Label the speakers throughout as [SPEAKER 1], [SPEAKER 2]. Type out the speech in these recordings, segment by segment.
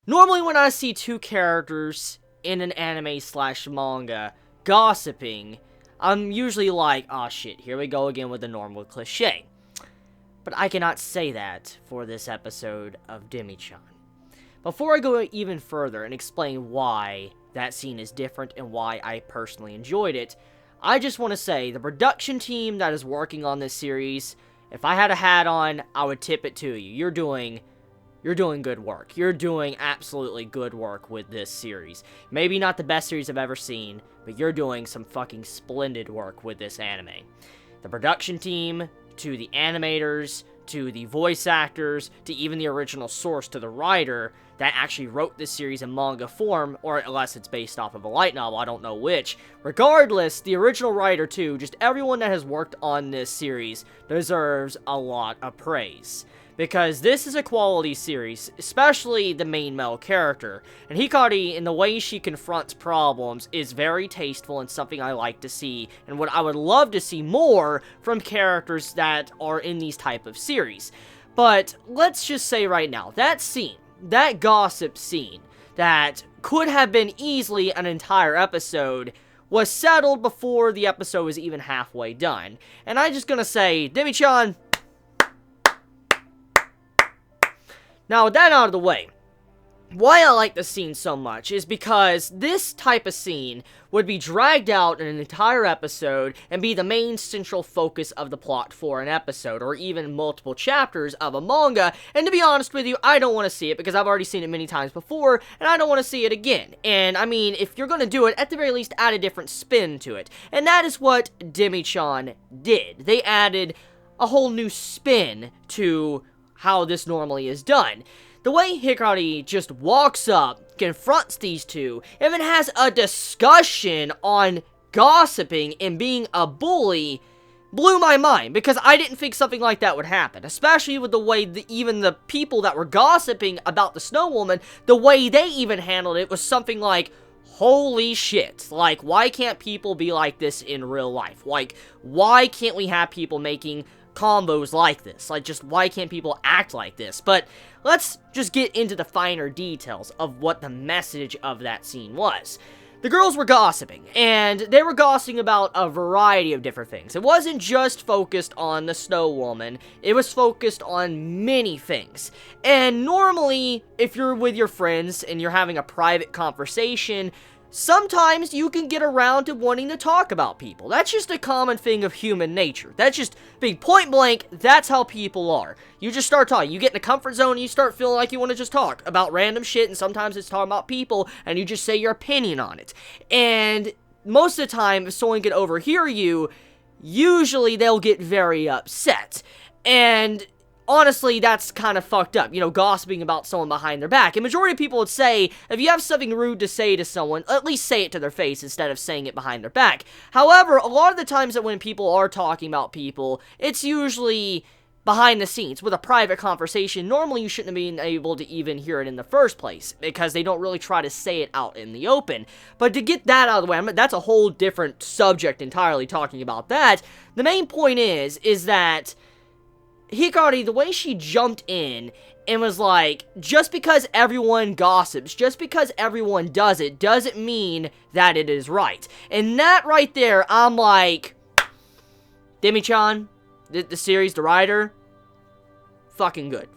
[SPEAKER 1] Normally when I see two characters in an anime slash manga gossiping, I'm usually like, oh shit, here we go again with the normal cliche. But I cannot say that for this episode of Demi-chan. Before I go even further and explain why that scene is different and why I personally enjoyed it, I just want to say the production team that is working on this series, if I had a hat on, I would tip it to you. You're doing good work. You're doing absolutely good work with this series. Maybe not the best series I've ever seen, but you're doing some fucking splendid work with this anime. The production team, to the animators, to the voice actors, to even the original source, to the writer that actually wrote this series in manga form, or unless it's based off of a light novel, I don't know which. Regardless, the original writer too, just everyone that has worked on this series deserves a lot of praise. Because this is a quality series, especially the main male character. And Hikari, in the way she confronts problems, is very tasteful and something I like to see, and what I would love to see more from characters that are in these type of series. But let's just say right now, that scene, that gossip scene, that could have been easily an entire episode, was settled before the episode was even halfway done. And I'm just gonna say, Demi-chan, now, with that out of the way, why I like this scene so much is because this type of scene would be dragged out in an entire episode and be the main central focus of the plot for an episode, or even multiple chapters of a manga, and to be honest with you, I don't want to see it because I've already seen it many times before, and I don't want to see it again. And, I mean, if you're going to do it, at the very least, add a different spin to it. And that is what Demi-chan did. They added a whole new spin to how this normally is done. The way Hikari just walks up, confronts these two, even has a discussion on gossiping and being a bully, blew my mind, because I didn't think something like that would happen, especially with the way even the people that were gossiping about the Snow Woman, the way they even handled it was something like, holy shit, like, why can't people be like this in real life? Like, why can't we have people making combos like this? Like, just why can't people act like this? But let's just get into the finer details of what the message of that scene was. The girls were gossiping, and they were gossiping about a variety of different things. It wasn't just focused on the Snow Woman, it was focused on many things. And normally, if you're with your friends and you're having a private conversation, sometimes you can get around to wanting to talk about people. That's just a common thing of human nature. That's just being point blank, that's how people are. You just start talking. You get in a comfort zone and you start feeling like you want to just talk about random shit, and sometimes it's talking about people, and you just say your opinion on it. And most of the time, if someone can overhear you, usually they'll get very upset. And honestly, that's kind of fucked up, you know, gossiping about someone behind their back. And majority of people would say, if you have something rude to say to someone, at least say it to their face instead of saying it behind their back. However, a lot of the times that when people are talking about people, it's usually behind the scenes, with a private conversation. Normally, you shouldn't have been able to even hear it in the first place, because they don't really try to say it out in the open. But to get that out of the way, I mean, that's a whole different subject entirely, talking about that. The main point is that Hikari, the way she jumped in and was like, just because everyone gossips, just because everyone does it, doesn't mean that it is right. And that right there, I'm like, Demi-chan, the series, the writer, fucking good.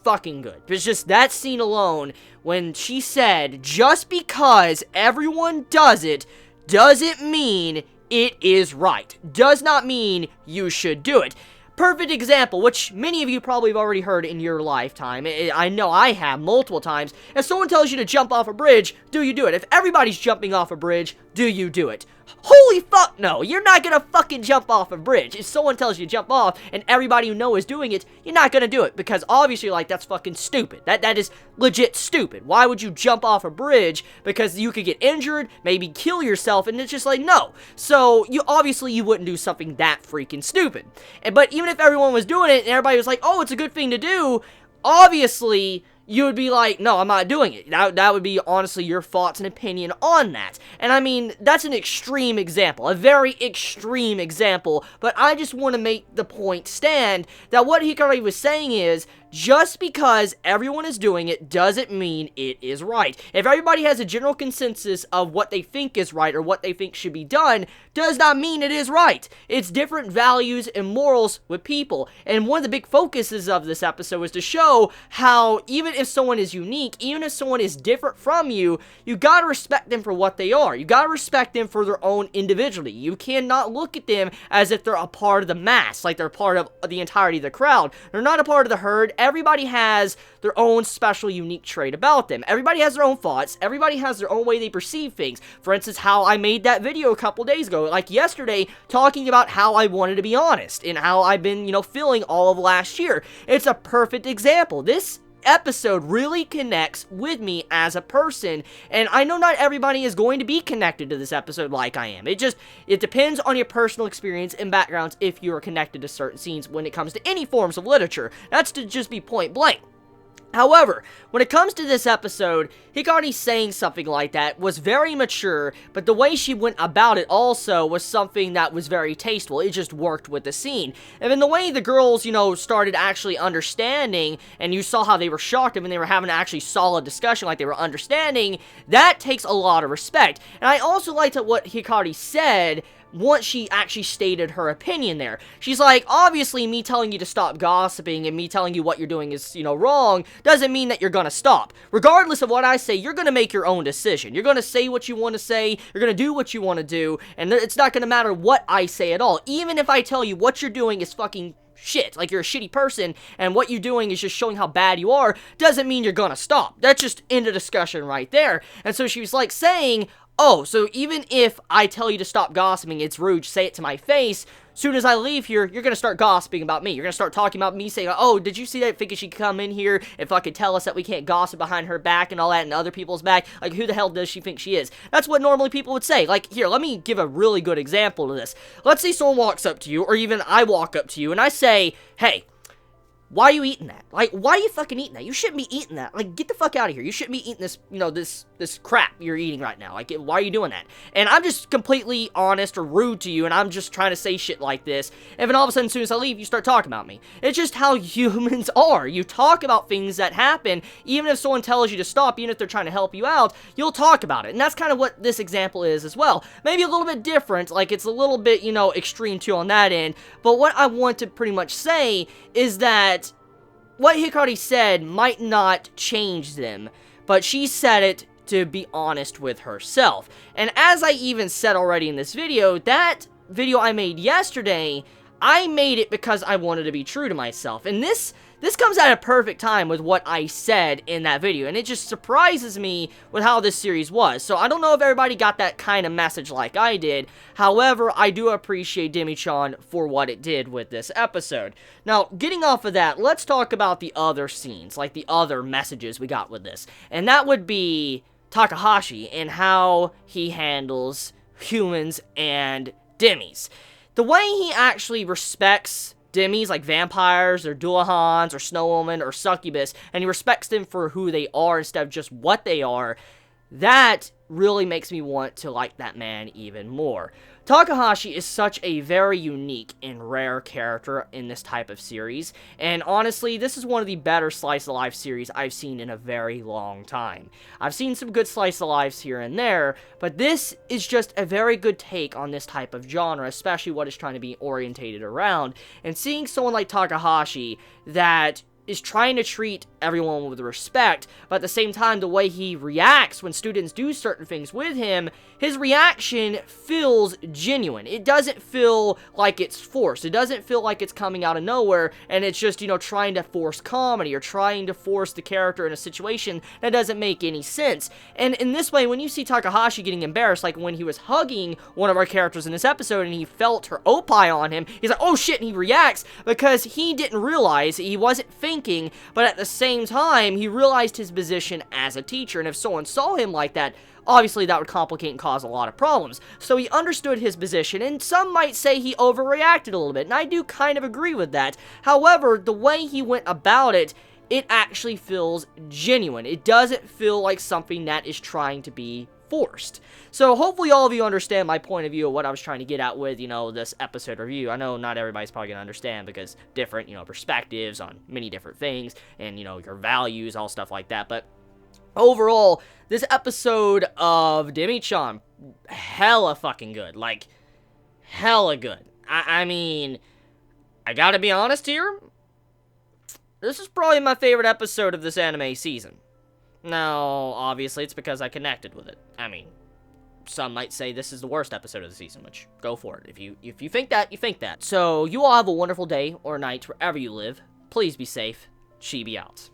[SPEAKER 1] Fucking good. It's just that scene alone, when she said, just because everyone does it, doesn't mean it is right. Does not mean you should do it. Perfect example, which many of you probably have already heard in your lifetime. I know I have multiple times. If someone tells you to jump off a bridge, do you do it? If everybody's jumping off a bridge, do you do it? Holy fuck no, you're not gonna fucking jump off a bridge. If someone tells you to jump off and everybody you know is doing it, you're not gonna do it, because obviously, like, that's fucking stupid. That is legit stupid. Why would you jump off a bridge? Because you could get injured, maybe kill yourself, and it's just like, no. So, you wouldn't do something that freaking stupid. But even if everyone was doing it and everybody was like, oh, it's a good thing to do, obviously you would be like, no, I'm not doing it. That would be, honestly, your thoughts and opinion on that. And I mean, that's an extreme example, a very extreme example, but I just want to make the point stand that what Hikari was saying is, Just because everyone is doing it doesn't mean it is right. If everybody has a general consensus of what they think is right or what they think should be done, does not mean it is right. It's different values and morals with people. And one of the big focuses of this episode is to show how even if someone is unique, even if someone is different from you, you gotta respect them for what they are. You gotta respect them for their own individuality. You cannot look at them as if they're a part of the mass, like they're part of the entirety of the crowd. They're not a part of the herd. Everybody has their own special, unique trait about them. Everybody has their own thoughts. Everybody has their own way they perceive things. For instance, how I made that video a couple days ago, like yesterday, talking about how I wanted to be honest and how I've been, feeling all of last year. It's a perfect example. This episode really connects with me as a person, and I know not everybody is going to be connected to this episode like I am. It depends on your personal experience and backgrounds if you are connected to certain scenes when it comes to any forms of literature. That's to just be point blank. However, when it comes to this episode, Hikari saying something like that was very mature, but the way she went about it also was something that was very tasteful. It just worked with the scene. And then the way the girls, started actually understanding, and you saw how they were shocked when they were having an actually solid discussion, like they were understanding, that takes a lot of respect. And I also liked what Hikari said once she actually stated her opinion there. She's like, obviously, me telling you to stop gossiping and me telling you what you're doing is, wrong, doesn't mean that you're gonna stop. Regardless of what I say, you're gonna make your own decision. You're gonna say what you want to say, you're gonna do what you want to do, and it's not gonna matter what I say at all. Even if I tell you what you're doing is fucking shit, like you're a shitty person, and what you're doing is just showing how bad you are, doesn't mean you're gonna stop. That's just end of discussion right there. And so she was like saying, oh, so even if I tell you to stop gossiping, it's rude, say it to my face, soon as I leave here, you're gonna start gossiping about me. You're gonna start talking about me, saying, oh, did you see that, thinking she could come in here and fucking tell us that we can't gossip behind her back and all that and other people's back? Like, who the hell does she think she is? That's what normally people would say. Like, here, let me give a really good example to this. Let's say someone walks up to you, or even I walk up to you, and I say, hey, why are you eating that? Like, why are you fucking eating that? You shouldn't be eating that. Like, get the fuck out of here. You shouldn't be eating this, this crap you're eating right now. Like, why are you doing that? And I'm just completely honest or rude to you, and I'm just trying to say shit like this. And then all of a sudden, as soon as I leave, you start talking about me. It's just how humans are. You talk about things that happen. Even if someone tells you to stop, even if they're trying to help you out, you'll talk about it. And that's kind of what this example is as well. Maybe a little bit different. Like, it's a little bit, extreme too on that end. But what I want to pretty much say is that what Hikari said might not change them, but she said it to be honest with herself. And as I even said already in this video, that video I made yesterday, I made it because I wanted to be true to myself. And this comes at a perfect time with what I said in that video, and it just surprises me with how this series was. So I don't know if everybody got that kind of message like I did. However, I do appreciate Demi-chan for what it did with this episode. Now, getting off of that, let's talk about the other scenes, like the other messages we got with this. And that would be Takahashi and how he handles humans and demis. The way he actually respects demis, like vampires, or duahans, or snow woman, or succubus, and he respects them for who they are instead of just what they are, that really makes me want to like that man even more. Takahashi is such a very unique and rare character in this type of series, and honestly, this is one of the better slice of life series I've seen in a very long time. I've seen some good slice of lives here and there, but this is just a very good take on this type of genre, especially what it's trying to be orientated around, and seeing someone like Takahashi that is trying to treat everyone with respect, but at the same time, the way he reacts when students do certain things with him, his reaction feels genuine. It doesn't feel like it's forced. It doesn't feel like it's coming out of nowhere, and it's just, trying to force comedy, or trying to force the character in a situation that doesn't make any sense. And in this way, when you see Takahashi getting embarrassed, like when he was hugging one of our characters in this episode, and he felt her opie on him, he's like, oh shit, and he reacts, because he didn't realize, he wasn't thinking, but at the same time, he realized his position as a teacher, and if someone saw him like that, obviously that would complicate and cause a lot of problems. So he understood his position, and some might say he overreacted a little bit, and I do kind of agree with that. However, the way he went about it, it actually feels genuine. It doesn't feel like something that is trying to be forced. So hopefully all of you understand my point of view of what I was trying to get at with, this episode review. I know not everybody's probably going to understand because different, perspectives on many different things and, your values, all stuff like that. But overall, this episode of Demi-chan, hella fucking good. Like, hella good. I mean, I gotta be honest here, this is probably my favorite episode of this anime season. Now, obviously, it's because I connected with it. I mean, some might say this is the worst episode of the season, which, go for it. If you think that, you think that. So, you all have a wonderful day or night wherever you live. Please be safe. Chibi out.